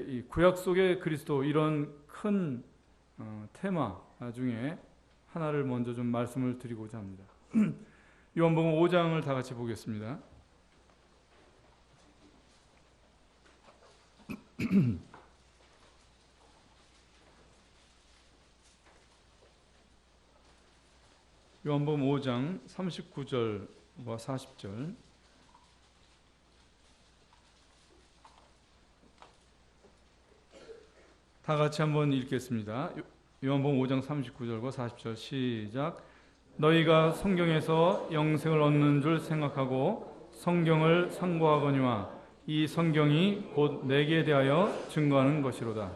이 구약 속의 그리스도 이런 큰 테마 중에 하나를 먼저 좀 말씀을 드리고자 합니다. 요한복음 5장을 다 같이 보겠습니다. 요한복음 5장 39절과 40절 다 같이 한번 읽겠습니다. 요한복음 5장 39절과 40절 시작. 너희가 성경에서 영생을 얻는 줄 생각하고 성경을 상고하거니와 이 성경이 곧 내게 대하여 증거하는 것이로다.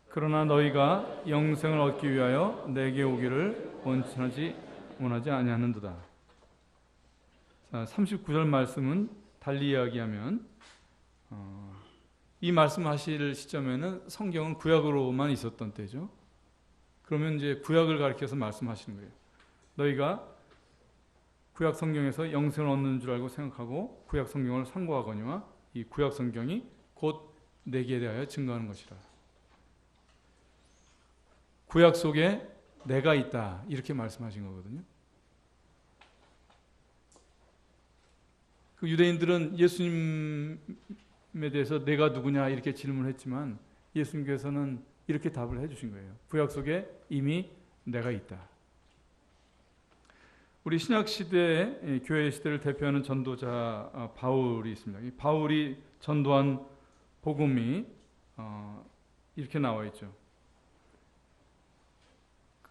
그러나 너희가 영생을 얻기 위하여 내게 오기를 원하지 아니하는도다. 39절 말씀은 달리 이야기하면 이 말씀하실 시점에는 성경은 구약으로만 있었던 때죠. 그러면 이제 구약을 가리켜서 말씀하시는 거예요. 너희가 구약 성경에서 영생을 얻는 줄 알고 생각하고 구약 성경을 상고하거니와 이 구약 성경이 곧 내게 대하여 증거하는 것이라. 구약 속에 내가 있다 이렇게 말씀하신 거거든요. 그 유대인들은 예수님에 대해서 내가 누구냐 이렇게 질문했지만 예수님께서는 이렇게 답을 해주신 거예요. 구약 속에 이미 내가 있다. 우리 신약 시대의 교회 시대를 대표하는 전도자 바울이 있습니다. 이 바울이 전도한 복음이 이렇게 나와 있죠.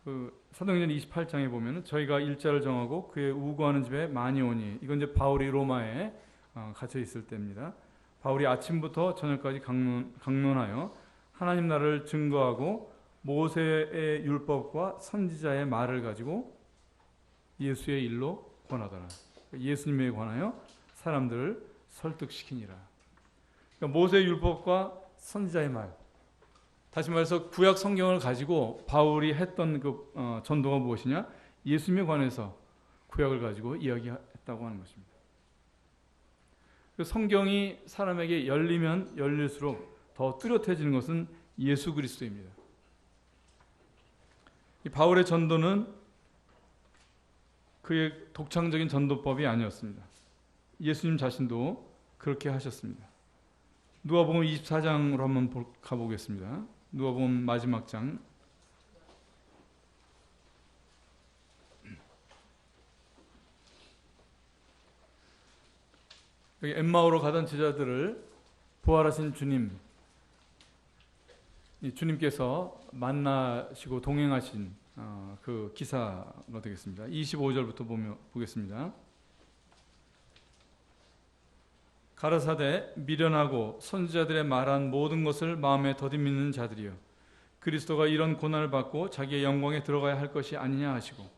그 사도행전 28장에 보면 저희가 일자를 정하고 그의 우고하는 집에 많이 오니, 이건 이제 바울이 로마에 갇혀 있을 때입니다. 바울이 아침부터 저녁까지 강론하여 하나님 나라를 증거하고 모세의 율법과 선지자의 말을 가지고 예수의 일로 권하더라. 예수님에 관하여 사람들을 설득시키니라. 그러니까 모세의 율법과 선지자의 말, 다시 말해서 구약 성경을 가지고 바울이 했던 그 전도가 무엇이냐? 예수님에 관해서 구약을 가지고 이야기했다고 하는 것입니다. 그 성경이 사람에게 열리면 열릴수록 더 뚜렷해지는 것은 예수 그리스도입니다. 이 바울의 전도는 그의 독창적인 전도법이 아니었습니다. 예수님 자신도 그렇게 하셨습니다. 누가복음 24장으로 한번 가보겠습니다. 누가복음 마지막 장. 여기 엠마오로 가던 제자들을 부활하신 주님께서 만나시고 동행하신 그 기사가 되겠습니다. 25절부터 보겠습니다. 가라사대 미련하고 선지자들의 말한 모든 것을 마음에 더디 믿는 자들이여, 그리스도가 이런 고난을 받고 자기의 영광에 들어가야 할 것이 아니냐 하시고,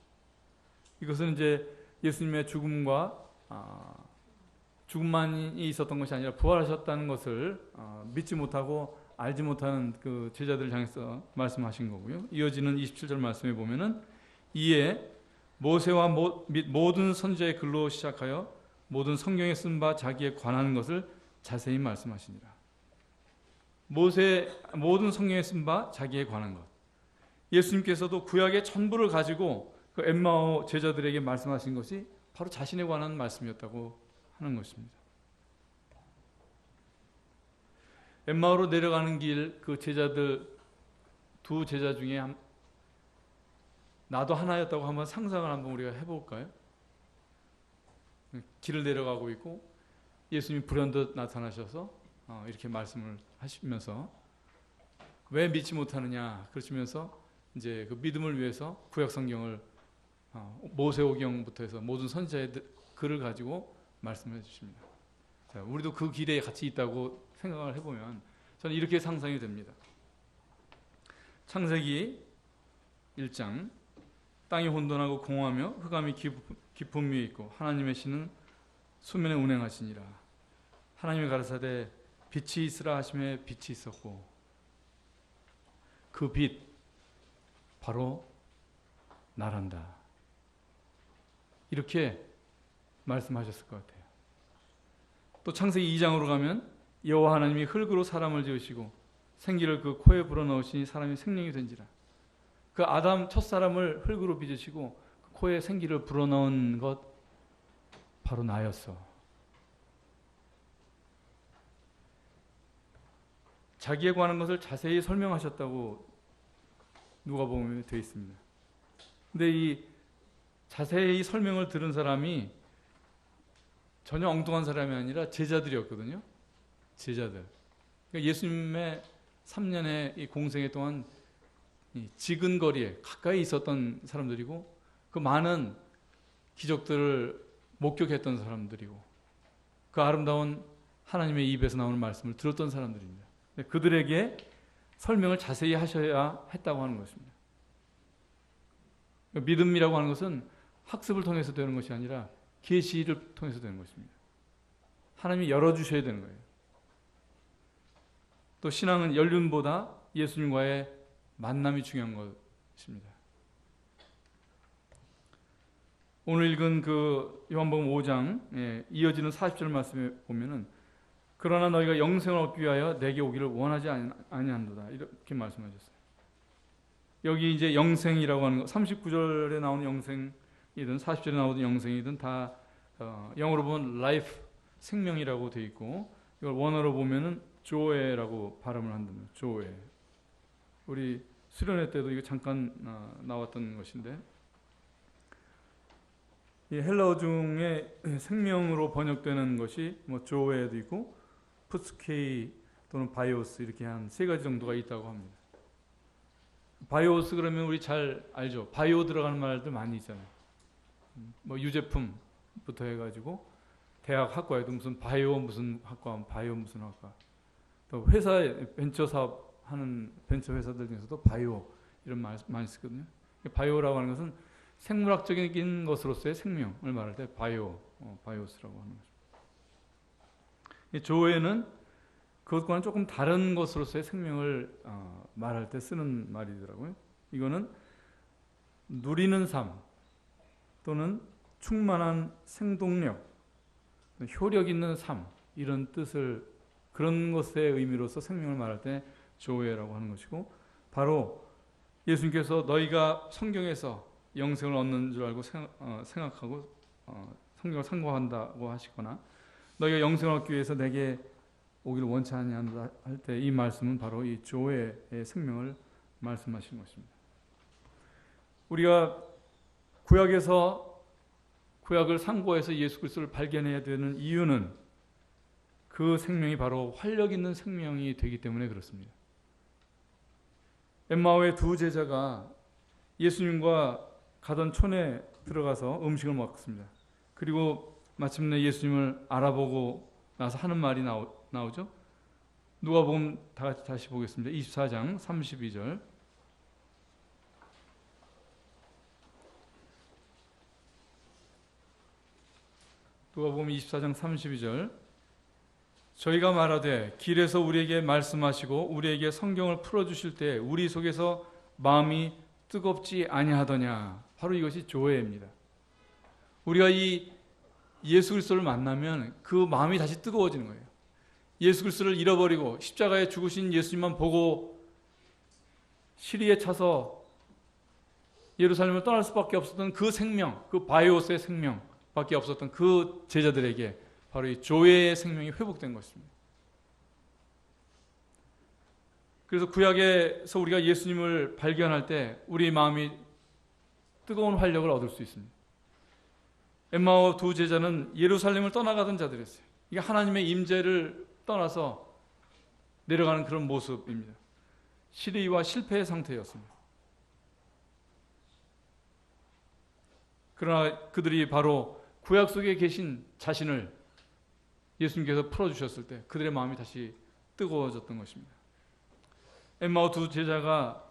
이것은 이제 예수님의 죽음만이 있었던 것이 아니라 부활하셨다는 것을 믿지 못하고 알지 못하는 그 제자들을 향해서 말씀하신 거고요. 이어지는 27절 말씀에 보면은 이에 모세와 모든 선지자의 글로 시작하여 모든 성경에 쓴 바 자기에 관한 것을 자세히 말씀하시니라. 모든 성경에 쓴 바 자기에 관한 것. 예수님께서도 구약의 전부를 가지고 그 엠마오 제자들에게 말씀하신 것이 바로 자신에 관한 말씀이었다고 하는 것입니다. 엠마오로 내려가는 길, 그 제자들 두 제자 중에 나도 하나였다고 한번 상상을 한번 우리가 해볼까요? 길을 내려가고 있고 예수님이 불현듯 나타나셔서 이렇게 말씀을 하시면서 왜 믿지 못하느냐 그러시면서 이제 그 믿음을 위해서 구약 성경을 모세오경부터 해서 모든 선지자의 글을 가지고 말씀해 주십니다. 자, 우리도 그 길에 같이 있다고 생각을 해보면 저는 이렇게 상상이 됩니다. 창세기 1장, 땅이 혼돈하고 공허하며 흑암이 깊은 위에 있고 하나님의 신은 수면에 운행하시니라. 하나님의 가라사대 빛이 있으라 하심에 빛이 있었고 그 빛 바로 나란다. 이렇게 말씀하셨을 것 같아요. 또 창세기 2장으로 가면 여호와 하나님이 흙으로 사람을 지으시고 생기를 그 코에 불어넣으시니 사람이 생명이 된지라. 그 아담 첫사람을 흙으로 빚으시고 그 코에 생기를 불어넣은 것 바로 나였어. 자기에 관한 것을 자세히 설명하셨다고 누가복음에 되어 있습니다. 근데 이 자세히 설명을 들은 사람이 전혀 엉뚱한 사람이 아니라 제자들이었거든요. 제자들. 그러니까 예수님의 3년의 이 공생애 동안 이 지근거리에 가까이 있었던 사람들이고 그 많은 기적들을 목격했던 사람들이고 그 아름다운 하나님의 입에서 나오는 말씀을 들었던 사람들입니다. 그들에게 설명을 자세히 하셔야 했다고 하는 것입니다. 믿음이라고 하는 것은 학습을 통해서 되는 것이 아니라 계시를 통해서 되는 것입니다. 하나님이 열어주셔야 되는 거예요. 또 신앙은 연륜보다 예수님과의 만남이 중요한 것입니다. 오늘 읽은 그 요한복음 5장에 이어지는 40절 말씀에 보면은 그러나 너희가 영생을 얻기 위하여 내게 오기를 원하지 아니한도다 이렇게 말씀하셨어요. 여기 이제 영생이라고 하는 거 39절에 나오는 영생이든 40절에 나오는 영생이든 다 영어로 보면 life 생명이라고 되어 있고 이걸 원어로 보면은 조에라고 발음을 한답니다. 조에. 우리 수련회 때도 이거 잠깐 나왔던 것인데 이 헬라어 중에 생명으로 번역되는 것이 뭐 조에도 있고 푸스케이 또는 바이오스 이렇게 한 세 가지 정도가 있다고 합니다. 바이오스 그러면 우리 잘 알죠. 바이오 들어가는 말들 많이 있잖아요. 뭐 유제품부터 해가지고 대학 학과에도 무슨 바이오 무슨 학과, 바이오 무슨 학과. 또 회사에 벤처 사업 하는 벤처 회사들 중에서도 바이오 이런 말 많이 쓰거든요. 바이오라고 하는 것은 생물학적인 것으로서의 생명을 말할 때 바이오스라고 하는 거죠. 조에는 그것과는 조금 다른 것으로서의 생명을 말할 때 쓰는 말이더라고요. 이거는 누리는 삶 또는 충만한 생동력, 효력 있는 삶 이런 뜻을 그런 것의 의미로서 생명을 말할 때 조에라고 하는 것이고 바로 예수님께서 너희가 성경에서 영생을 얻는 줄 알고 생각하고 성경을 상고한다고 하시거나 너희가 영생을 얻기 위해서 내게 오기를 원치 아니한다 할 때 이 말씀은 바로 이 조회의 생명을 말씀하시는 것입니다. 우리가 구약을 상고해서 예수 그리스도를 발견해야 되는 이유는 그 생명이 바로 활력 있는 생명이 되기 때문에 그렇습니다. 엠마오의 두 제자가 예수님과 가던 촌에 들어가서 음식을 먹습니다. 그리고 마침내 예수님을 알아보고 나서 하는 말이 나오죠. 누가복음 다 같이 다시 보겠습니다. 24장 32절. 누가복음 24장 32절. 저희가 말하되 길에서 우리에게 말씀하시고 우리에게 성경을 풀어주실 때 우리 속에서 마음이 뜨겁지 아니하더냐. 바로 이것이 조회입니다. 우리가 이 예수 그리스도를 만나면 그 마음이 다시 뜨거워지는 거예요. 예수 그리스도를 잃어버리고 십자가에 죽으신 예수님만 보고 시리에 차서 예루살렘을 떠날 수밖에 없었던 그 생명, 그 바이오스의 생명밖에 없었던 그 제자들에게 바로 이 조회의 생명이 회복된 것입니다. 그래서 구약에서 우리가 예수님을 발견할 때 우리 마음이 뜨거운 활력을 얻을 수 있습니다. 엠마오 두 제자는 예루살렘을 떠나가던 자들이었어요. 이게 하나님의 임재를 떠나서 내려가는 그런 모습입니다. 실의와 실패의 상태였습니다. 그러나 그들이 바로 구약 속에 계신 자신을 예수님께서 풀어주셨을 때 그들의 마음이 다시 뜨거워졌던 것입니다. 엠마오 두 제자가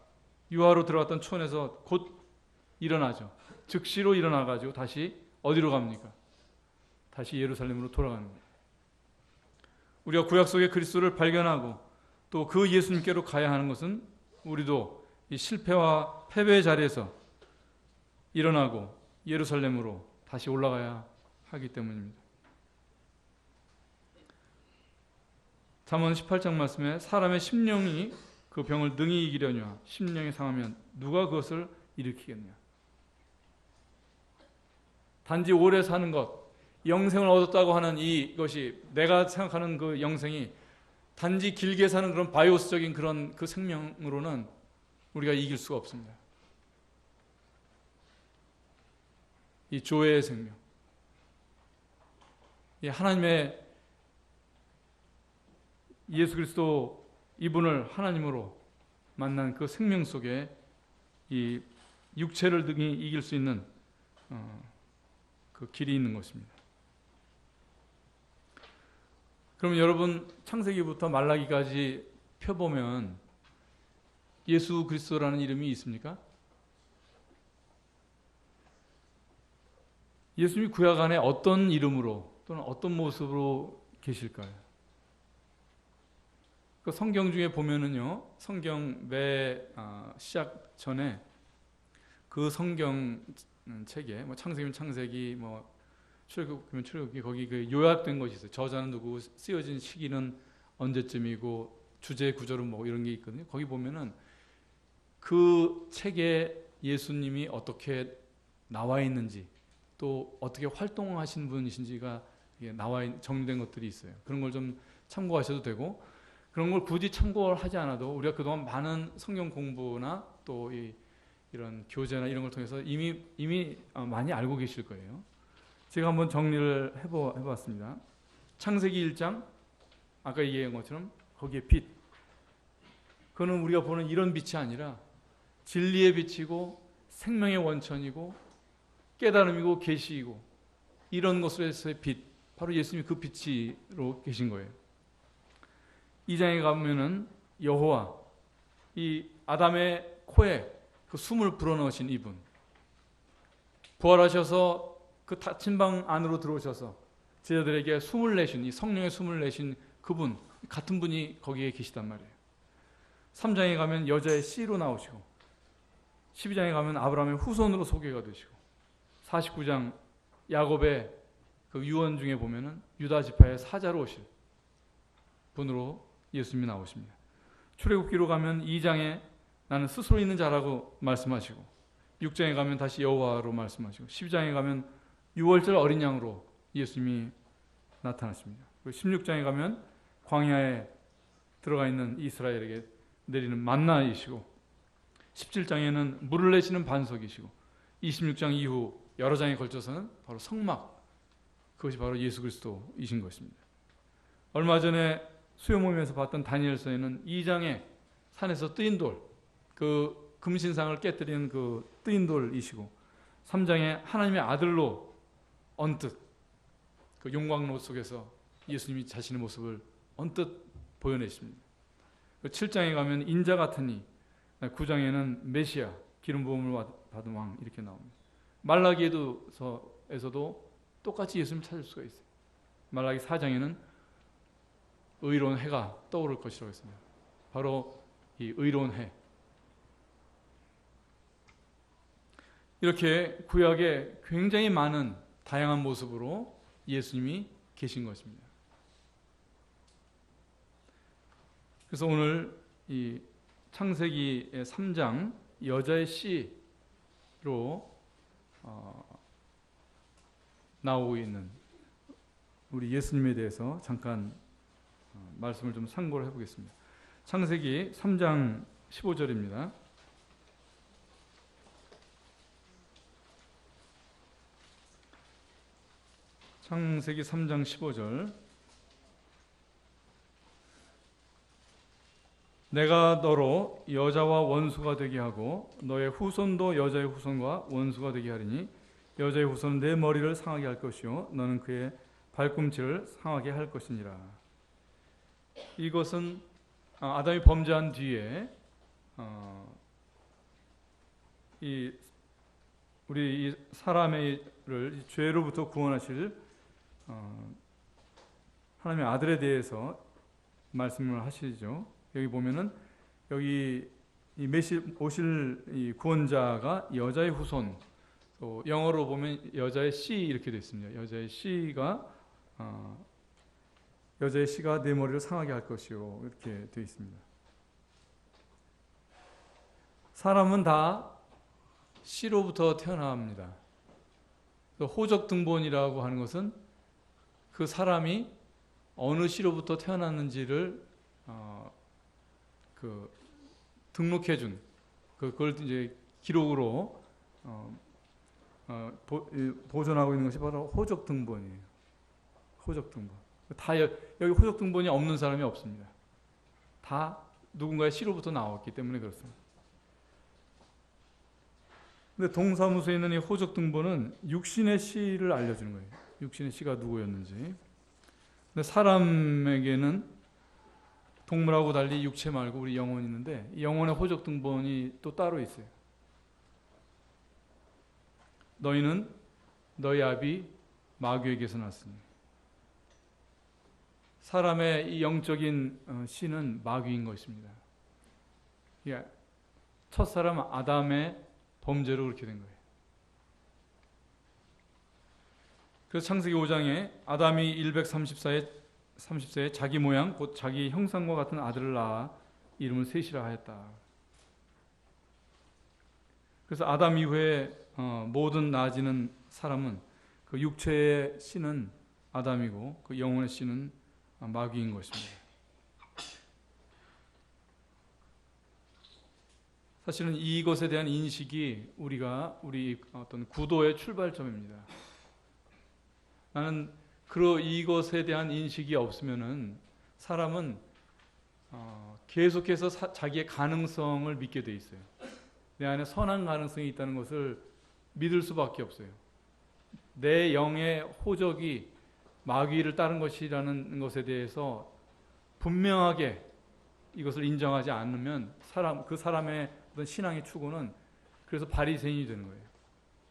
유아로 들어갔던 촌에서 곧 일어나죠. 즉시로 일어나가지고 다시 어디로 갑니까? 다시 예루살렘으로 돌아가는 거예요. 우리가 구약 속의 그리스도를 발견하고 또 그 예수님께로 가야 하는 것은 우리도 이 실패와 패배의 자리에서 일어나고 예루살렘으로 다시 올라가야 하기 때문입니다. 잠언 18장 말씀에 사람의 심령이 그 병을 능히 이기려냐 심령이 상하면 누가 그것을 일으키겠냐. 단지 오래 사는 것, 영생을 얻었다고 하는 이것이 내가 생각하는 그 영생이 단지 길게 사는 그런 바이오스적인 그런 그 생명으로는 우리가 이길 수가 없습니다. 이 조회의 생명, 이 하나님의 예수 그리스도 이분을 하나님으로 만난 그 생명 속에 이 육체를 등이 이길 수 있는 그 길이 있는 것입니다. 그러면 여러분 창세기부터 말라기까지 펴보면 예수 그리스도라는 이름이 있습니까? 예수님이 구약 안에 어떤 이름으로 또는 어떤 모습으로 계실까요? 그 성경 중에 보면은요, 성경 매 시작 전에 그 성경 책에 뭐 창세기면 창세기, 뭐 출애굽이면 출애굽기 거기 그 요약된 것이 있어요. 저자는 누구, 쓰여진 시기는 언제쯤이고 주제 구절은 뭐 이런 게 있거든요. 거기 보면은 그 책에 예수님이 어떻게 나와 있는지 또 어떻게 활동하신 분이신지가 나와 정리된 것들이 있어요. 그런 걸 좀 참고하셔도 되고, 그런 걸 굳이 참고를 하지 않아도 우리가 그동안 많은 성경 공부나 또 이런 교재나 이런 걸 통해서 이미 많이 알고 계실 거예요. 제가 한번 정리를 해봤습니다. 창세기 1장, 아까 얘기한 것처럼 거기에 빛, 그거는 우리가 보는 이런 빛이 아니라 진리의 빛이고 생명의 원천이고 깨달음이고 계시이고 이런 것으로서의 빛, 바로 예수님이 그 빛으로 계신 거예요. 2장에 가면은 여호와, 이 아담의 코에 그 숨을 불어넣으신 이분, 부활하셔서 그 닫힌 방 안으로 들어오셔서 제자들에게 숨을 내신, 이 성령의 숨을 내신 그분, 같은 분이 거기에 계시단 말이에요. 3장에 가면 여자의 씨로 나오시고, 12장에 가면 아브라함의 후손으로 소개가 되시고, 49장 야곱의 그 유언 중에 보면은 유다 지파의 사자로 오실 분으로 예수님이 나오십니다. 출애굽기로 가면 2장에 나는 스스로 있는 자라고 말씀하시고, 6장에 가면 다시 여호와로 말씀하시고, 12장에 가면 6월절 어린 양으로 예수님이 나타나십니다. 그리고 16장에 가면 광야에 들어가 있는 이스라엘에게 내리는 만나이시고, 17장에는 물을 내시는 반석이시고, 26장 이후 여러 장에 걸쳐서는 바로 성막, 그것이 바로 예수 그리스도이신 것입니다. 얼마 전에 수요 모임에서 봤던 다니엘서에는 2장에 산에서 뜨인 돌, 그 금신상을 깨뜨리는 그 뜨인 돌이시고, 3장에 하나님의 아들로 언뜻 그 용광로 속에서 예수님이 자신의 모습을 언뜻 보여내십니다. 7장에 가면 인자 같은 이, 9장에는 메시아, 기름 부음을 받은 왕 이렇게 나옵니다. 말라기에서도 똑같이 예수님을 찾을 수가 있어요. 말라기 4장에는 의로운 해가 떠오를 것이라고 했습니다. 바로 이 의로운 해. 이렇게 구약에 굉장히 많은 다양한 모습으로 예수님이 계신 것입니다. 그래서 오늘 이 창세기 3장 여자의 씨로 나오고 있는 우리 예수님에 대해서 잠깐 말씀을 좀 참고를 해보겠습니다. 창세기 3장 15절입니다. 창세기 3장 15절. 내가 너로 여자와 원수가 되게 하고 너의 후손도 여자의 후손과 원수가 되게 하리니 여자의 후손은 내 머리를 상하게 할 것이요 너는 그의 발꿈치를 상하게 할 것이니라. 이것은 아담이 범죄한 뒤에 우리 이 사람의 죄로부터 구원하실 하나님의 아들에 대해서 말씀을 하시죠. 여기 보면은 여기 오실 이 구원자가 여자의 후손, 또 영어로 보면 여자의 씨 이렇게 되어 있습니다. 여자의 씨가 여자의 씨가 내 머리를 상하게 할 것이요. 이렇게 되어 있습니다. 사람은 다 씨로부터 태어납니다. 호적등본이라고 하는 것은 그 사람이 어느 씨로부터 태어났는지를 등록해준 그걸 이제 기록으로 보존하고 있는 것이 바로 호적등본이에요. 호적등본. 다 여기 호적등본이 없는 사람이 없습니다. 다 누군가의 씨로부터 나왔기 때문에 그렇습니다. 근데 동사무소에 있는 이 호적등본은 육신의 씨를 알려주는 거예요. 육신의 씨가 누구였는지. 근데 사람에게는 동물하고 달리 육체 말고 우리 영혼이 있는데 이 영혼의 호적등본이 또 따로 있어요. 너희는 너희 아비 마귀에게서 났으니. 사람의 이 영적인 씨는 마귀인 것입니다. 첫사람 아담의 범죄로 그렇게 된 거예요. 그래서 창세기 5장에 아담이 130세에 자기 모양 곧 자기 형상과 같은 아들을 낳아 이름을 셋이라 하였다. 그래서 아담 이후에 모든 나아지는 사람은 그 육체의 씨는 아담이고 그 영혼의 씨는 마귀인 것입니다. 사실은 이것에 대한 인식이 우리 어떤 구도의 출발점입니다. 나는 이것에 대한 인식이 없으면은 사람은 계속해서 자기의 가능성을 믿게 돼 있어요. 내 안에 선한 가능성이 있다는 것을 믿을 수밖에 없어요. 내 영의 호적이 마귀를 따른 것이라는 것에 대해서 분명하게 이것을 인정하지 않으면 그 사람의 어떤 신앙의 추구는 그래서 바리새인이 되는 거예요.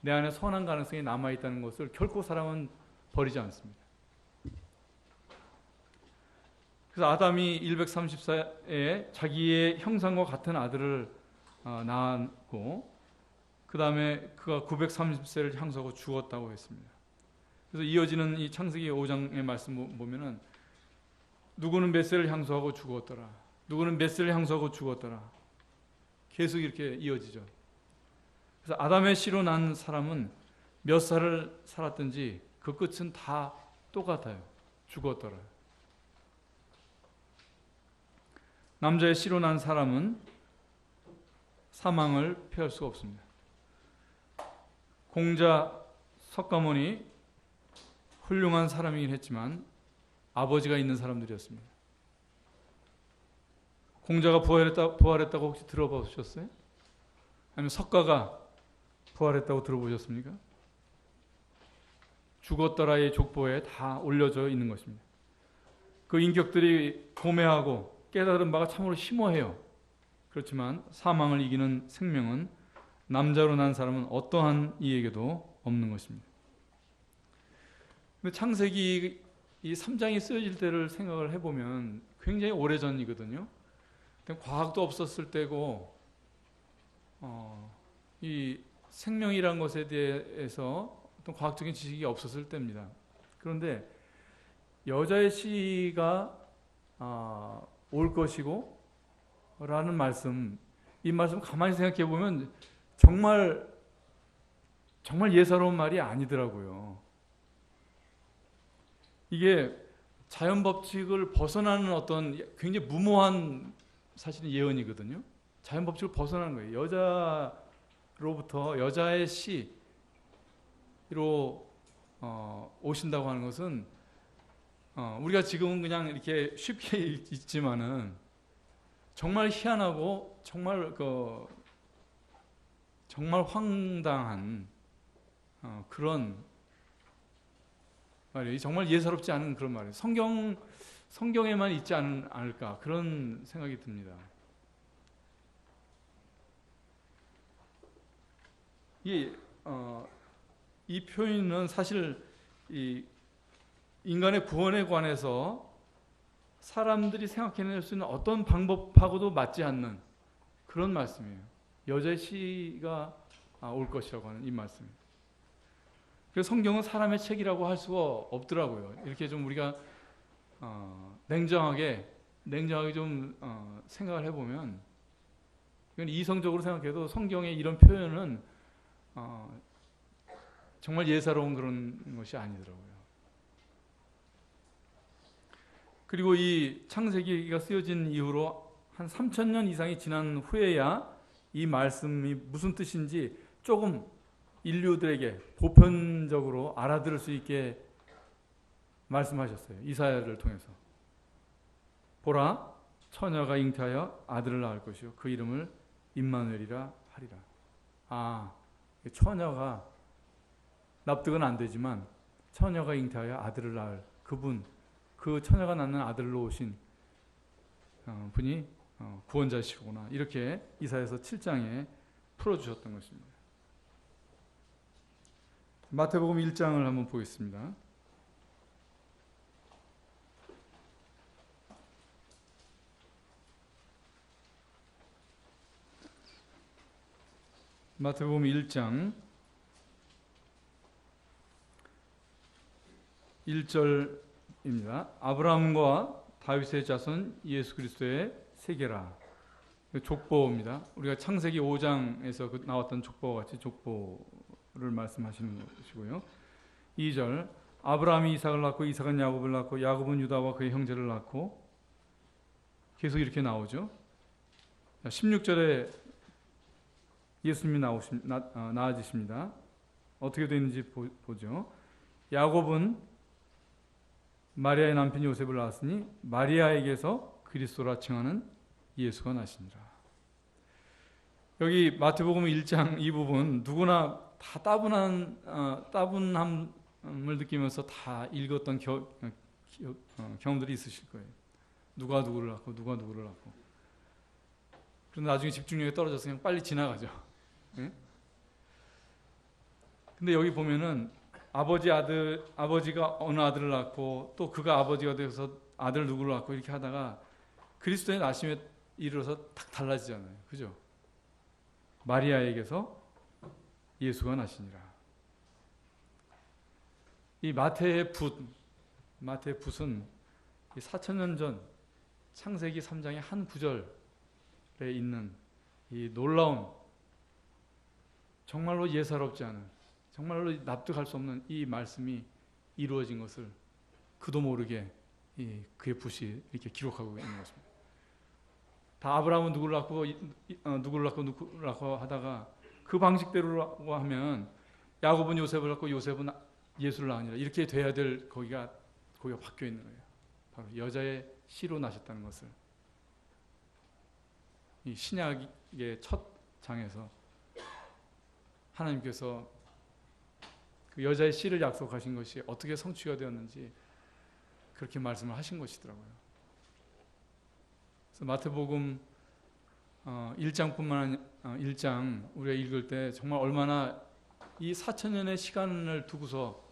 내 안에 선한 가능성이 남아 있다는 것을 결코 사람은 버리지 않습니다. 그래서 아담이 130세에 자기의 형상과 같은 아들을 낳았고 그 다음에 그가 930세를 향수하고 죽었다고 했습니다. 그래서 이어지는 이 창세기 5장의 말씀 보면은 누구는 몇 세를 향수하고 죽었더라. 누구는 몇 세를 향수하고 죽었더라. 계속 이렇게 이어지죠. 그래서 아담의 씨로 난 사람은 몇 살을 살았든지 그 끝은 다 똑같아요. 죽었더라. 남자의 씨로 난 사람은 사망을 피할 수가 없습니다. 공자 석가모니 훌륭한 사람이긴 했지만 아버지가 있는 사람들이었습니다. 공자가 부활했다고 혹시 들어보셨어요? 아니면 석가가 부활했다고 들어보셨습니까? 죽었더라의 족보에 다 올려져 있는 것입니다. 그 인격들이 고매하고 깨달은 바가 참으로 심오해요. 그렇지만 사망을 이기는 생명은 남자로 난 사람은 어떠한 이에게도 없는 것입니다. 근데 창세기 이 3장이 쓰여질 때를 생각을 해보면 굉장히 오래전이거든요. 과학도 없었을 때고 이 생명이라는 것에 대해서 어떤 과학적인 지식이 없었을 때입니다. 그런데 여자의 씨가 올 것이고 라는 말씀, 이 말씀 가만히 생각해 보면 정말 예사로운 말이 아니더라고요. 이게 자연 법칙을 벗어나는 어떤 굉장히 무모한 사실은 예언이거든요. 자연 법칙을 벗어나는 거예요. 여자로부터 여자의 씨로 오신다고 하는 것은 우리가 지금은 그냥 이렇게 쉽게 읽지만은 정말 희한하고 정말 황당한 그런 말이에요. 정말 예사롭지 않은 그런 말이에요. 성경에만 있지 않을까 그런 생각이 듭니다. 이 표현은 사실 이 인간의 구원에 관해서 사람들이 생각해낼 수 있는 어떤 방법하고도 맞지 않는 그런 말씀이에요. 여자의 씨가 올 것이라고 하는 이 말씀입니다. 그래서 성경은 사람의 책이라고 할 수가 없더라고요. 이렇게 좀 우리가 냉정하게 좀 생각을 해보면, 이건 이성적으로 생각해도 성경의 이런 표현은 정말 예사로운 그런 것이 아니더라고요. 그리고 이 창세기가 쓰여진 이후로 한 3,000년 이상이 지난 후에야 이 말씀이 무슨 뜻인지 조금 인류들에게 보편적으로 알아들을 수 있게 말씀하셨어요. 이사야를 통해서. 보라, 처녀가 잉태하여 아들을 낳을 것이요 그 이름을 임마누엘이라 하리라. 처녀가 납득은 안 되지만 처녀가 잉태하여 아들을 낳을 그분, 그 처녀가 낳는 아들로 오신 분이 구원자시구나. 이렇게 이사야서 7장에 풀어주셨던 것입니다. 마태복음 1장을 한번 보겠습니다. 마태복음 1장 1절입니다. 아브라함과 다윗의 자손 예수 그리스도의 세계라. 족보입니다. 우리가 창세기 5장에서 나왔던 족보와 같이 족보를 말씀하시는 것이고요. 2절 아브라함이 이삭을 낳고 이삭은 야곱을 낳고 야곱은 유다와 그의 형제를 낳고, 계속 이렇게 나오죠. 16절에 예수님이 나아지십니다. 어떻게 되는지 보죠. 야곱은 마리아의 남편 요셉을 낳았으니 마리아에게서 그리스도라 칭하는 예수가 나시니라. 여기 마태복음 1장 이 부분 누구나 다 따분함을 느끼면서 다 읽었던 경험들이 있으실 거예요. 누가 누구를 낳고 누가 누구를 낳고. 그런데 나중에 집중력이 떨어져서 그냥 빨리 지나가죠. 네? 근데 여기 보면은 아버지가 어느 아들을 낳고 또 그가 아버지가 되어서 아들 누구를 낳고 이렇게 하다가 그리스도의 나심에 이르러서 딱 달라지잖아요. 그죠? 마리아에게서 예수가 나시니라. 이 마태의 붓은 4,000년 전 창세기 3장의 한 구절에 있는 이 놀라운, 정말로 예사롭지 않은, 정말로 납득할 수 없는 이 말씀이 이루어진 것을 그도 모르게 그의 붓이 이렇게 기록하고 있는 것입니다. 다 아브라함은 누구를 낳고 하다가 그 방식대로 하면 야곱은 요셉을 낳고 요셉은 예수를 낳으니라, 이렇게 돼야 될 거기가 바뀌어 있는 거예요. 바로 여자의 씨로 나셨다는 것을 이 신약의 첫 장에서 하나님께서 그 여자의 씨를 약속하신 것이 어떻게 성취가 되었는지 그렇게 말씀을 하신 것이더라고요. 그래서 마태복음 1장 우리가 읽을 때 정말 얼마나 이 4,000년의 시간을 두고서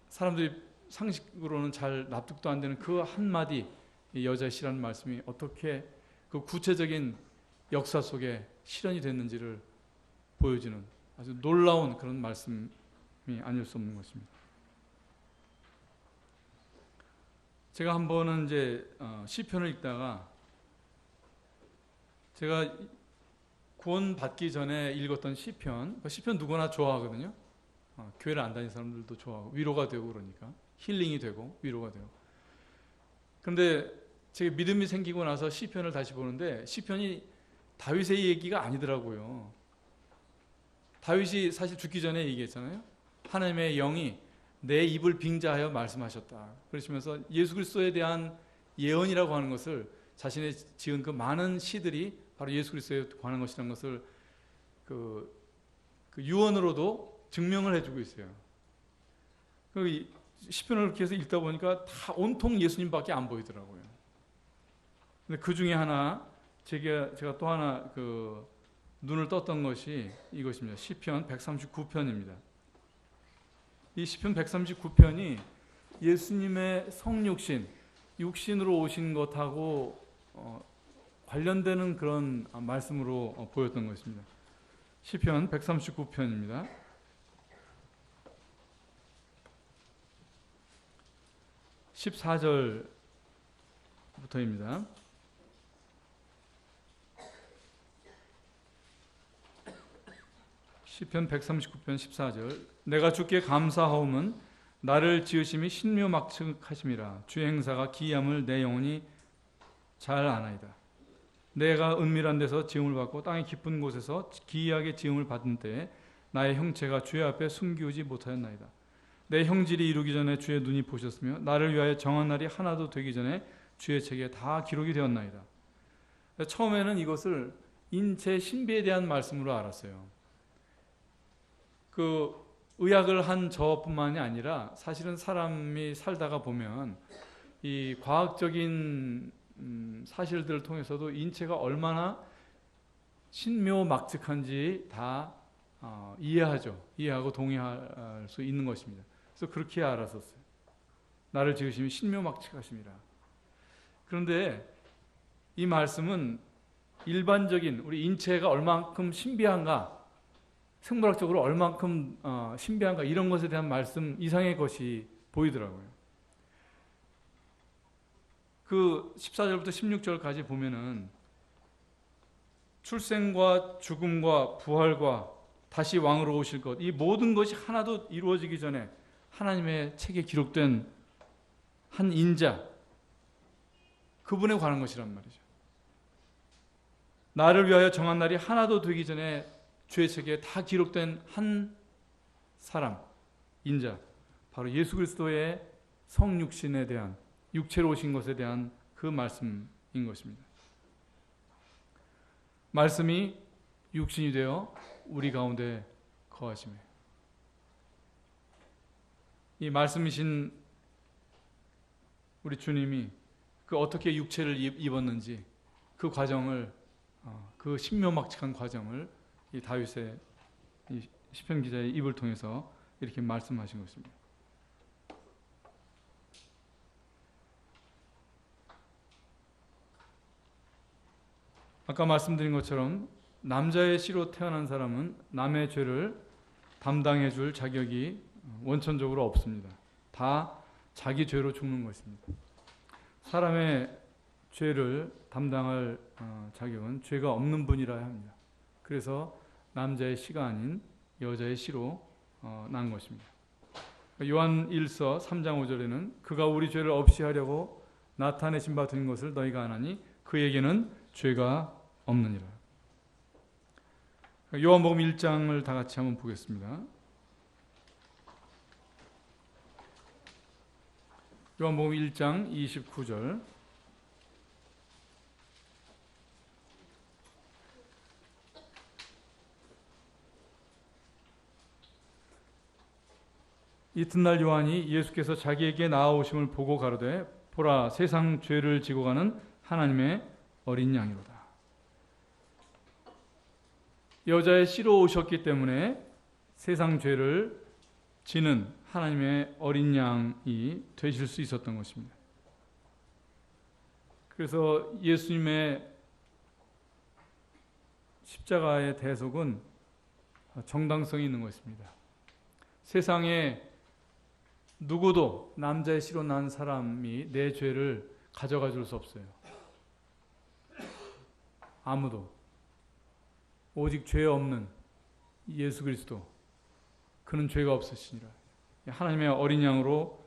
사람들이 상식으로는 잘 납득도 안 되는 그 한마디 여자의 씨라는 말씀이 어떻게 그 구체적인 역사 속에 실현이 됐는지를 보여주는 아주 놀라운 그런 말씀이 아닐 수 없는 것입니다. 제가 한 번은 이제 시편을 읽다가, 제가 구원 받기 전에 읽었던 시편 누구나 좋아하거든요. 교회를 안 다니는 사람들도 좋아하고 위로가 되고, 그러니까 힐링이 되고 위로가 되고. 그런데 제가 믿음이 생기고 나서 시편을 다시 보는데 시편이 다윗의 얘기가 아니더라고요. 다윗이 사실 죽기 전에 얘기했잖아요. 하나님의 영이 내 입을 빙자하여 말씀하셨다. 그러시면서 예수 그리스도에 대한 예언이라고 하는 것을, 자신의 지은 그 많은 시들이 바로 예수 그리스도에 관한 것이라는 것을 그 유언으로도 증명을 해주고 있어요. 그 시편을 그렇게 해서 읽다 보니까 다 온통 예수님밖에 안 보이더라고요. 근데 그 중에 하나, 제가 또 하나 눈을 떴던 것이 이것입니다. 시편 139편입니다. 이 시편 139편이 예수님의 성육신, 육신으로 오신 것하고 관련되는 그런 말씀으로 보였던 것입니다. 시편 139편입니다. 14절부터입니다. 시편 139편 14절. 내가 주께 감사하오면 나를 지으심이 신묘막측하심이라. 주의 행사가 기이함을 내 영혼이 잘 아나이다. 내가 은밀한 데서 지음을 받고 땅의 깊은 곳에서 기이하게 지음을 받은 때에 나의 형체가 주의 앞에 숨기우지 못하였나이다. 내 형질이 이루기 전에 주의 눈이 보셨으며 나를 위하여 정한 날이 하나도 되기 전에 주의 책에 다 기록이 되었나이다. 처음에는 이것을 인체 신비에 대한 말씀으로 알았어요. 그 의학을 한 저뿐만이 아니라 사실은 사람이 살다가 보면 이 과학적인 사실들을 통해서도 인체가 얼마나 신묘막측한지 다 이해하고 동의할 수 있는 것입니다. 그래서 그렇게 알았었어요. 나를 지으심이 신묘막측하심이라. 그런데 이 말씀은 일반적인 우리 인체가 얼만큼 신비한가, 생물학적으로 얼만큼 신비한가 이런 것에 대한 말씀 이상의 것이 보이더라고요. 그 14절부터 16절까지 보면은 출생과 죽음과 부활과 다시 왕으로 오실 것, 이 모든 것이 하나도 이루어지기 전에 하나님의 책에 기록된 한 인자, 그분에 관한 것이란 말이죠. 나를 위하여 정한 날이 하나도 되기 전에 주의 책에 다 기록된 한 사람, 인자, 바로 예수 그리스도의 성육신에 대한, 육체로 오신 것에 대한 그 말씀인 것입니다. 말씀이 육신이 되어 우리 가운데 거하시며, 이 말씀이신 우리 주님이 그 어떻게 육체를 입었는지 그 과정을, 그 신묘막측한 과정을 이 다윗의 이 시편 기자의 입을 통해서 이렇게 말씀하신 것입니다. 아까 말씀드린 것처럼 남자의 씨로 태어난 사람은 남의 죄를 담당해 줄 자격이 원천적으로 없습니다. 다 자기 죄로 죽는 것입니다. 사람의 죄를 담당할 자격은 죄가 없는 분이라야 합니다. 그래서 남자의 씨가 아닌 여자의 씨로 난 것입니다. 요한 1서 3장 5절에는 그가 우리 죄를 없이 하려고 나타내신 바 된 것을 너희가 아나니 그에게는 죄가 없느니라. 요한복음 1장을 다 같이 한번 보겠습니다. 요한복음 1장 29절. 이튿날 요한이 예수께서 자기에게 나아오심을 보고 가로되 보라 세상 죄를 지고 가는 하나님의 어린 양이로다. 여자의 씨로 오셨기 때문에 세상 죄를 지는 하나님의 어린 양이 되실 수 있었던 것입니다. 그래서 예수님의 십자가의 대속은 정당성이 있는 것입니다. 세상에 누구도 남자의 씨로 난 사람이 내 죄를 가져가 줄 수 없어요. 아무도. 오직 죄 없는 예수 그리스도, 그는 죄가 없으시니라. 하나님의 어린 양으로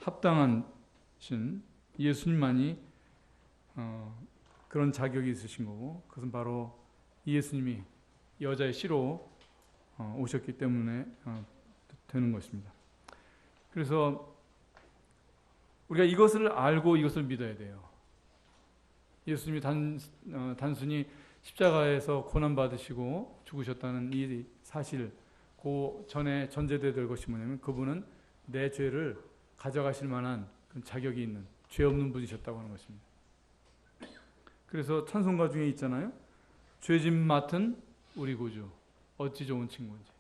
합당하신 예수님만이 그런 자격이 있으신 거고, 그것은 바로 예수님이 여자의 씨로 오셨기 때문에 되는 것입니다. 그래서 우리가 이것을 알고 이것을 믿어야 돼요. 예수님이 단순히 십자가에서 고난받으시고 죽으셨다는 이 사실, 그 전에 전제될 것이 뭐냐면 그분은 내 죄를 가져가실 만한 자격이 있는 죄 없는 분이셨다고 하는 것입니다. 그래서 찬송가 중에 있잖아요. 죄짐 맡은 우리 구주 어찌 좋은 친구인지.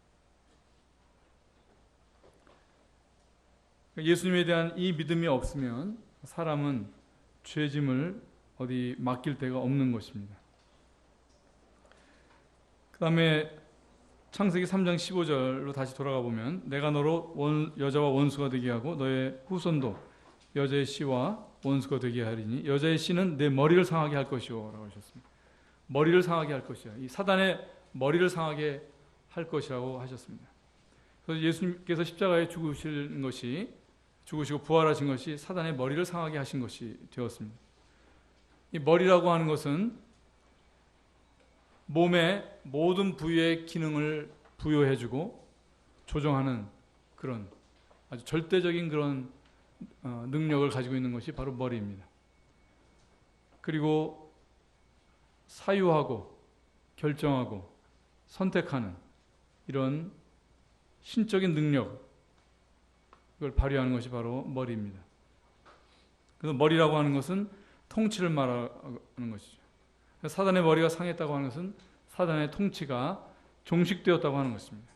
예수님에 대한 이 믿음이 없으면 사람은 죄짐을 어디 맡길 데가 없는 것입니다. 그 다음에 창세기 3장 15절로 다시 돌아가 보면 내가 너로 여자와 원수가 되게 하고 너의 후손도 여자의 씨와 원수가 되게 하리니 여자의 씨는 내 머리를 상하게 할 것이요 라고 하셨습니다. 머리를 상하게 할 것이야. 이 사단의 머리를 상하게 할 것이라고 하셨습니다. 그래서 예수님께서 십자가에 죽으시고 부활하신 것이 사단의 머리를 상하게 하신 것이 되었습니다. 이 머리라고 하는 것은 몸의 모든 부위의 기능을 부여해주고 조정하는 그런 아주 절대적인 그런 능력을 가지고 있는 것이 바로 머리입니다. 그리고 사유하고 결정하고 선택하는 이런 신적인 능력, 그걸 발휘하는 것이 바로 머리입니다. 그래서 머리라고 하는 것은 통치를 말하는 것이죠. 사단의 머리가 상했다고 하는 것은 사단의 통치가 종식되었다고 하는 것입니다.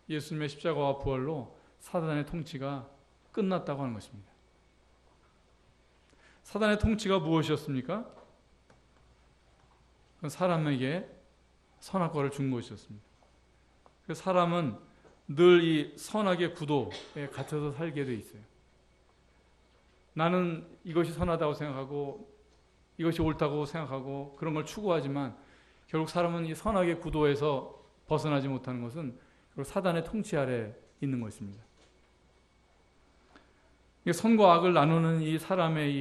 예수님의 십자가와 부활로 사단의 통치가 끝났다고 하는 것입니다. 사단의 통치가 무엇이었습니까? 사람에게 선악과를 준 것이었습니다. 사람은 늘 이 선악의 구도에 갇혀서 살게 돼 있어요. 나는 이것이 선하다고 생각하고 이것이 옳다고 생각하고 그런 걸 추구하지만 결국 사람은 이 선악의 구도에서 벗어나지 못하는 것은 사단의 통치 아래 있는 것입니다. 선과 악을 나누는 이 사람의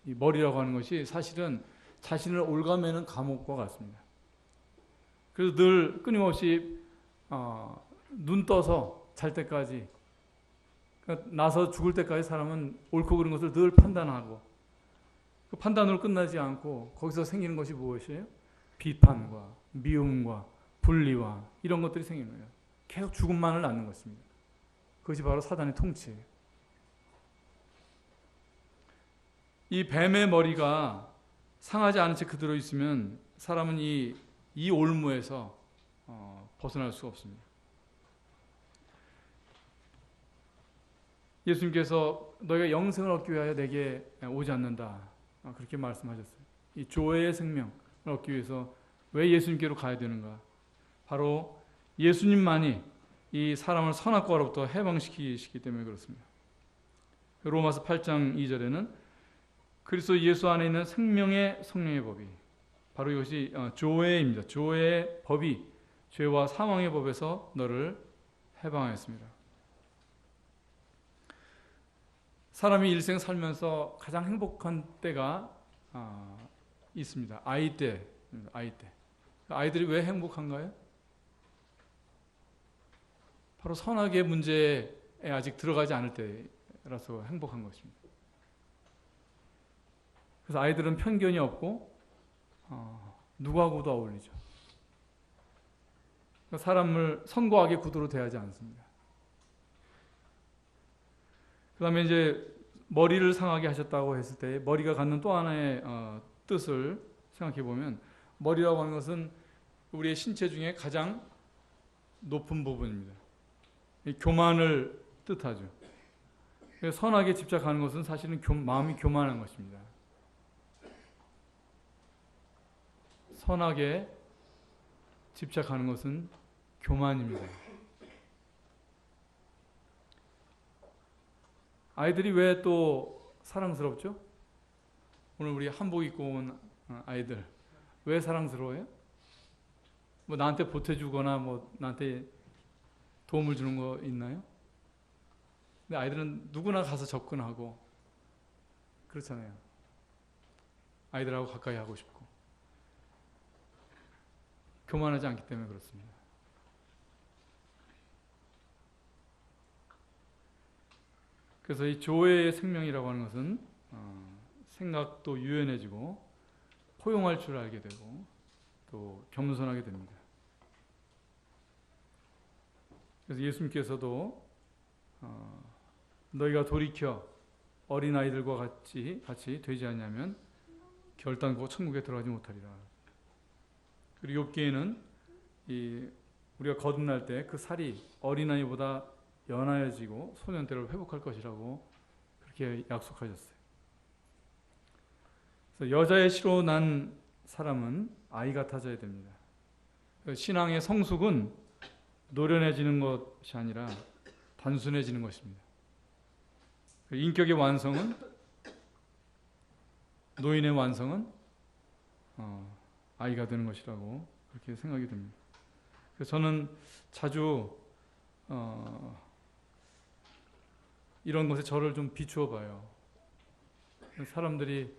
이 머리라고 하는 것이 사실은 자신을 올가매는 감옥과 같습니다. 그래서 늘 끊임없이 눈 떠서 잘 때까지, 그러니까 나서 죽을 때까지 사람은 옳고 그른 것을 늘 판단하고 그 판단으로 끝나지 않고 거기서 생기는 것이 무엇이에요? 비판과 미움과 분리와 이런 것들이 생기는 거예요. 계속 죽음만을 낳는 것입니다. 그것이 바로 사단의 통치예요. 이 뱀의 머리가 상하지 않은 채 그대로 있으면 사람은 이 올무에서 벗어날 수가 없습니다. 예수님께서 너희가 영생을 얻기 위하여 내게 오지 않는다, 그렇게 말씀하셨어요. 이 조회의 생명을 얻기 위해서 왜 예수님께로 가야 되는가? 바로 예수님만이 이 사람을 선악과로부터 해방시키시기 때문에 그렇습니다. 로마서 8장 2절에는 그리스도 예수 안에 있는 생명의 성령의 법이, 바로 이것이 조회입니다. 조회의 법이 죄와 사망의 법에서 너를 해방하였습니다. 사람이 일생 살면서 가장 행복한 때가 있습니다. 아이 때. 아이들이 왜 행복한가요? 바로 선악의 문제에 아직 들어가지 않을 때라서 행복한 것입니다. 그래서 아이들은 편견이 없고 누구하고도 어울리죠. 사람을 선과 악의 구도로 대하지 않습니다. 그 다음에 이제 머리를 상하게 하셨다고 했을 때 머리가 갖는 또 하나의 뜻을 생각해 보면, 머리라고 하는 것은 우리의 신체 중에 가장 높은 부분입니다. 교만을 뜻하죠. 선악에 집착하는 것은 사실은 마음이 교만한 것입니다. 선악에 집착하는 것은 교만입니다. 아이들이 왜 또 사랑스럽죠? 오늘 우리 한복 입고 온 아이들 왜 사랑스러워요? 뭐 나한테 보태주거나 뭐 나한테 도움을 주는 거 있나요? 근데 아이들은 누구나 가서 접근하고 그렇잖아요. 아이들하고 가까이 하고 싶고 교만하지 않기 때문에 그렇습니다. 그래서 이 조회의 생명이라고 하는 것은 생각도 유연해지고 포용할 줄 알게 되고 또 겸손하게 됩니다. 그래서 예수님께서도 너희가 돌이켜 어린아이들과 같이 되지 않냐면 결단코 천국에 들어가지 못하리라. 그리고 욥기에는 우리가 거듭날 때 그 살이 어린아이보다 연하여지고 소년 때를 회복할 것이라고 그렇게 약속하셨어요. 그래서 여자의 씨로 난 사람은 아이 같아져야 됩니다. 신앙의 성숙은 노련해지는 것이 아니라 단순해지는 것입니다. 인격의 완성은, 노인의 완성은 아이가 되는 것이라고 그렇게 생각이 듭니다. 그래서 저는 자주 이런 것에 저를 좀 비추어 봐요. 사람들이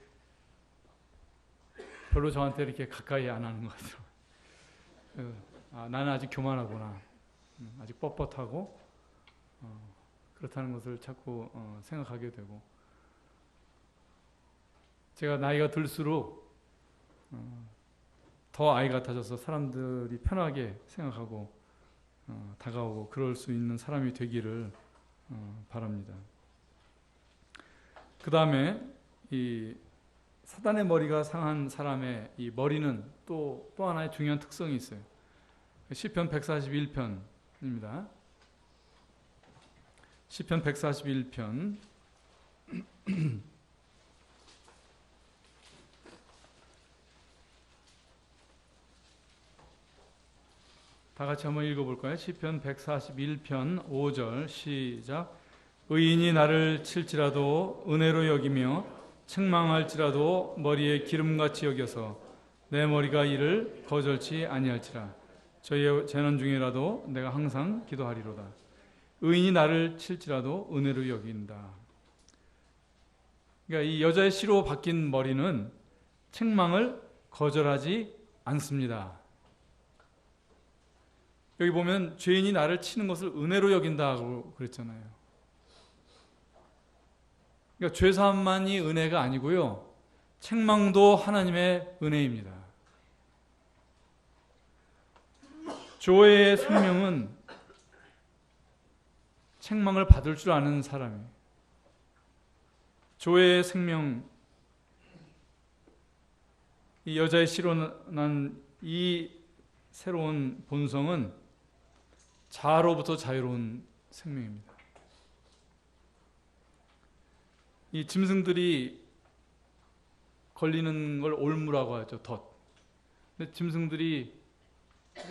별로 저한테 이렇게 가까이 안 하는 것 같아요. 나는 아직 교만하구나, 아직 뻣뻣하고 그렇다는 것을 자꾸 생각하게 되고, 제가 나이가 들수록 더 아이 같아져서 사람들이 편하게 생각하고 다가오고 그럴 수 있는 사람이 되기를 바랍니다. 그 다음에 이 사단의 머리가 상한 사람의 이 머리는 또 하나의 중요한 특성이 있어요. 시편 141편입니다. 시편 141편 다 같이 한번 읽어볼까요? 시편 141편 5절 시작. 의인이 나를 칠지라도 은혜로 여기며 책망할지라도 머리에 기름같이 여겨서 내 머리가 이를 거절치 아니할지라. 저의 재난 중에라도 내가 항상 기도하리로다. 의인이 나를 칠지라도 은혜로 여긴다. 그러니까 이 여자의 씨로 바뀐 머리는 책망을 거절하지 않습니다. 여기 보면 죄인이 나를 치는 것을 은혜로 여긴다고 그랬잖아요. 그러니까 죄사함만이 은혜가 아니고요, 책망도 하나님의 은혜입니다. 조의 생명은 책망을 받을 줄 아는 사람이에요. 조의 생명, 이 여자의 씨로 난 이 새로운 본성은 자아로부터 자유로운 생명입니다. 이 짐승들이 걸리는 걸 올무라고 하죠, 덫. 근데 짐승들이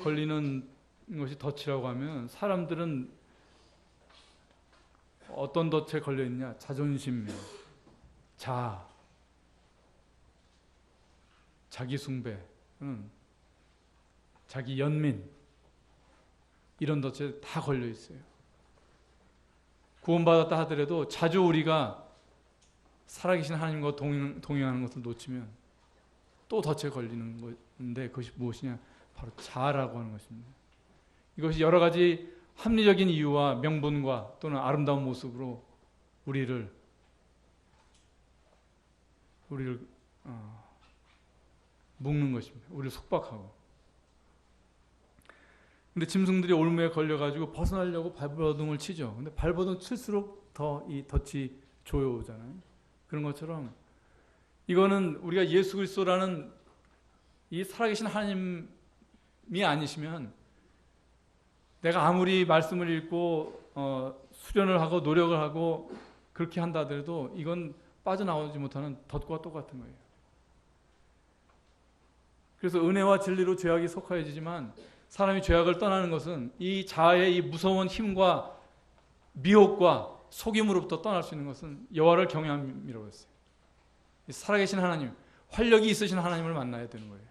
걸리는 것이 덫이라고 하면 사람들은 어떤 덫에 걸려 있냐? 자존심, 자아, 자기 숭배, 자기 연민, 이런 덫에 다 걸려 있어요. 구원받았다 하더라도 자주 우리가 살아계신 하나님과 동행하는 것을 놓치면 또 덫에 걸리는 건데, 그것이 무엇이냐? 바로 자아라고 하는 것입니다. 이것이 여러 가지 합리적인 이유와 명분과 또는 아름다운 모습으로 우리를 묶는 것입니다. 우리를 속박하고. 근데 짐승들이 올무에 걸려가지고 벗어나려고 발버둥을 치죠. 근데 발버둥 칠수록 더 이 덫이 조여오잖아요. 그런 것처럼 이거는 우리가 예수 그리스도라는 이 살아계신 하나님이 아니시면 내가 아무리 말씀을 읽고 수련을 하고 노력을 하고 그렇게 한다 하더라도 이건 빠져나오지 못하는 덫과 똑같은 거예요. 그래서 은혜와 진리로 죄악이 속하여지지만 사람이 죄악을 떠나는 것은 이 자아의 이 무서운 힘과 미혹과 속임으로부터 떠날 수 있는 것은 여호와를 경외함이라고 했어요. 살아계신 하나님, 활력이 있으신 하나님을 만나야 되는 거예요.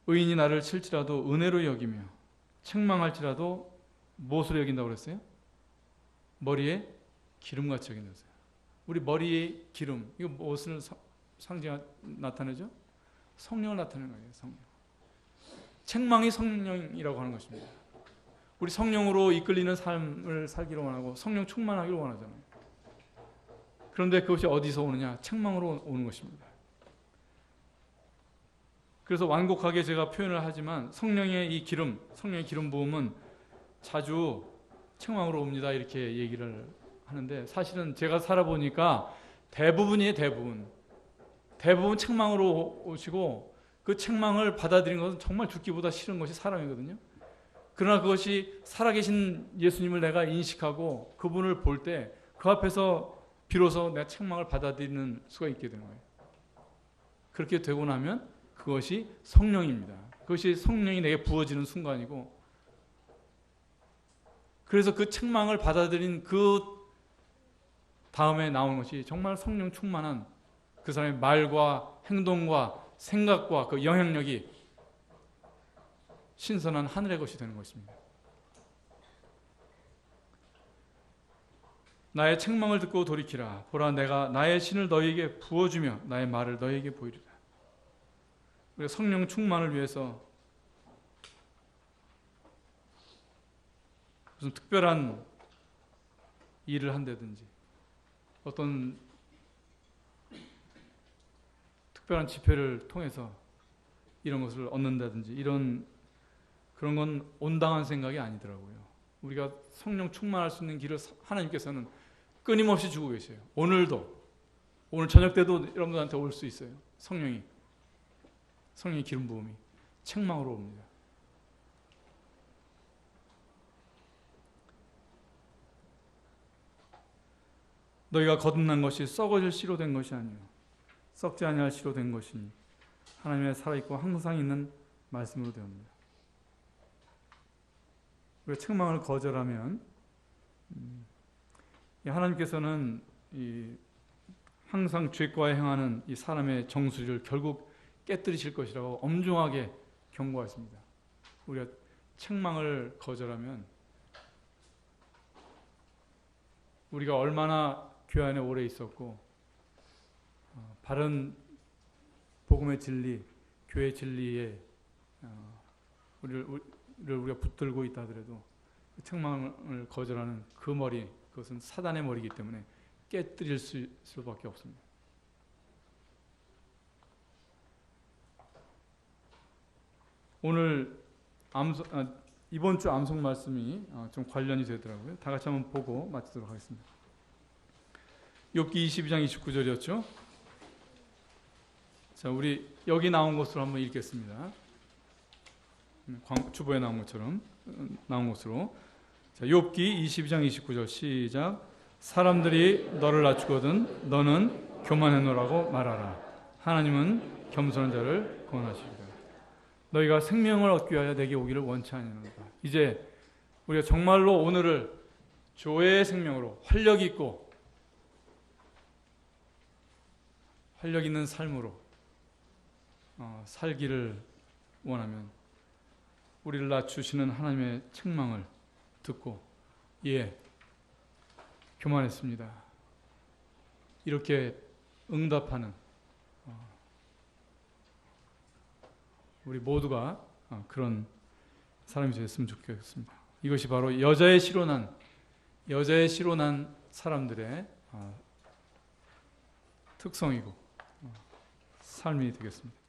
의인이 나를 칠지라도 은혜로 여기며 책망할지라도 무엇으로 여긴다고 그랬어요? 머리에 기름같이 여긴다고 했어요. 우리 머리에 기름, 이거 무엇을 나타내죠? 성령을 나타내는 거예요. 성령. 책망이 성령이라고 하는 것입니다. 우리 성령으로 이끌리는 삶을 살기를 원하고 성령 충만하기를 원하잖아요. 그런데 그것이 어디서 오느냐? 책망으로 오는 것입니다. 그래서 완곡하게 제가 표현을 하지만 성령의 이 기름, 성령의 기름 부음은 자주 책망으로 옵니다, 이렇게 얘기를 하는데, 사실은 제가 살아보니까 대부분이에요. 대부분 책망으로 오시고, 그 책망을 받아들이는 것은 정말 죽기보다 싫은 것이 사람이거든요. 그러나 그것이 살아계신 예수님을 내가 인식하고 그분을 볼 때 그 앞에서 비로소 내가 책망을 받아들이는 수가 있게 되는 거예요. 그렇게 되고 나면 그것이 성령입니다. 그것이 성령이 내게 부어지는 순간이고, 그래서 그 책망을 받아들인 그 다음에 나오는 것이 정말 성령 충만한 그 사람의 말과 행동과 생각과 그 영향력이 신선한 하늘의 것이 되는 것입니다. 나의 책망을 듣고 돌이키라. 보라, 내가 나의 신을 너희에게 부어주며 나의 말을 너희에게 보이리라. 우리가 성령 충만을 위해서 무슨 특별한 일을 한다든지 어떤 특별한 집회를 통해서 이런 것을 얻는다든지 그런 건 온당한 생각이 아니더라고요. 우리가 성령 충만할 수 있는 길을 하나님께서는 끊임없이 주고 계세요. 오늘 저녁 때도 여러분들한테 올 수 있어요. 성령의 기름 부음이 책망으로 옵니다. 너희가 거듭난 것이 썩어질 씨로 된 것이 아니요 썩지 아니할 씨로 된 것이니 하나님의 살아있고 항상 있는 말씀으로 되옵니다. 우리가 책망을 거절하면 하나님께서는 항상 죄과에 행하는 이 사람의 정수리를 결국 깨뜨리실 것이라고 엄중하게 경고하십니다. 우리가 책망을 거절하면 우리가 얼마나 교회 안에 오래 있었고 바른 복음의 진리, 교회 진리에 우리가 붙들고 있다 하더라도 책망을 거절하는 그 머리, 그것은 사단의 머리이기 때문에 깨뜨릴 수밖에 없습니다. 오늘 이번 주 암송 말씀이 좀 관련이 되더라고요. 다 같이 한번 보고 마치도록 하겠습니다. 욥기 22장 29절이었죠. 자, 우리 여기 나온 것으로 한번 읽겠습니다. 주보에 나온 것처럼 나온 것으로. 자, 욥기 22장 29절 시작. 사람들이 너를 낮추거든 너는 교만해노라고 말하라. 하나님은 겸손한 자를 구원하시리라. 너희가 생명을 얻기 위하여 내게 오기를 원치 아니하노라. 이제 우리가 정말로 오늘을 조회의 생명으로 활력 있는 삶으로 살기를 원하면 우리를 낮추시는 하나님의 책망을 듣고 교만했습니다. 이렇게 응답하는 우리 모두가 그런 사람이 되었으면 좋겠습니다. 이것이 바로 여자의 씨로 난 사람들의 특성이고 삶이 되겠습니다.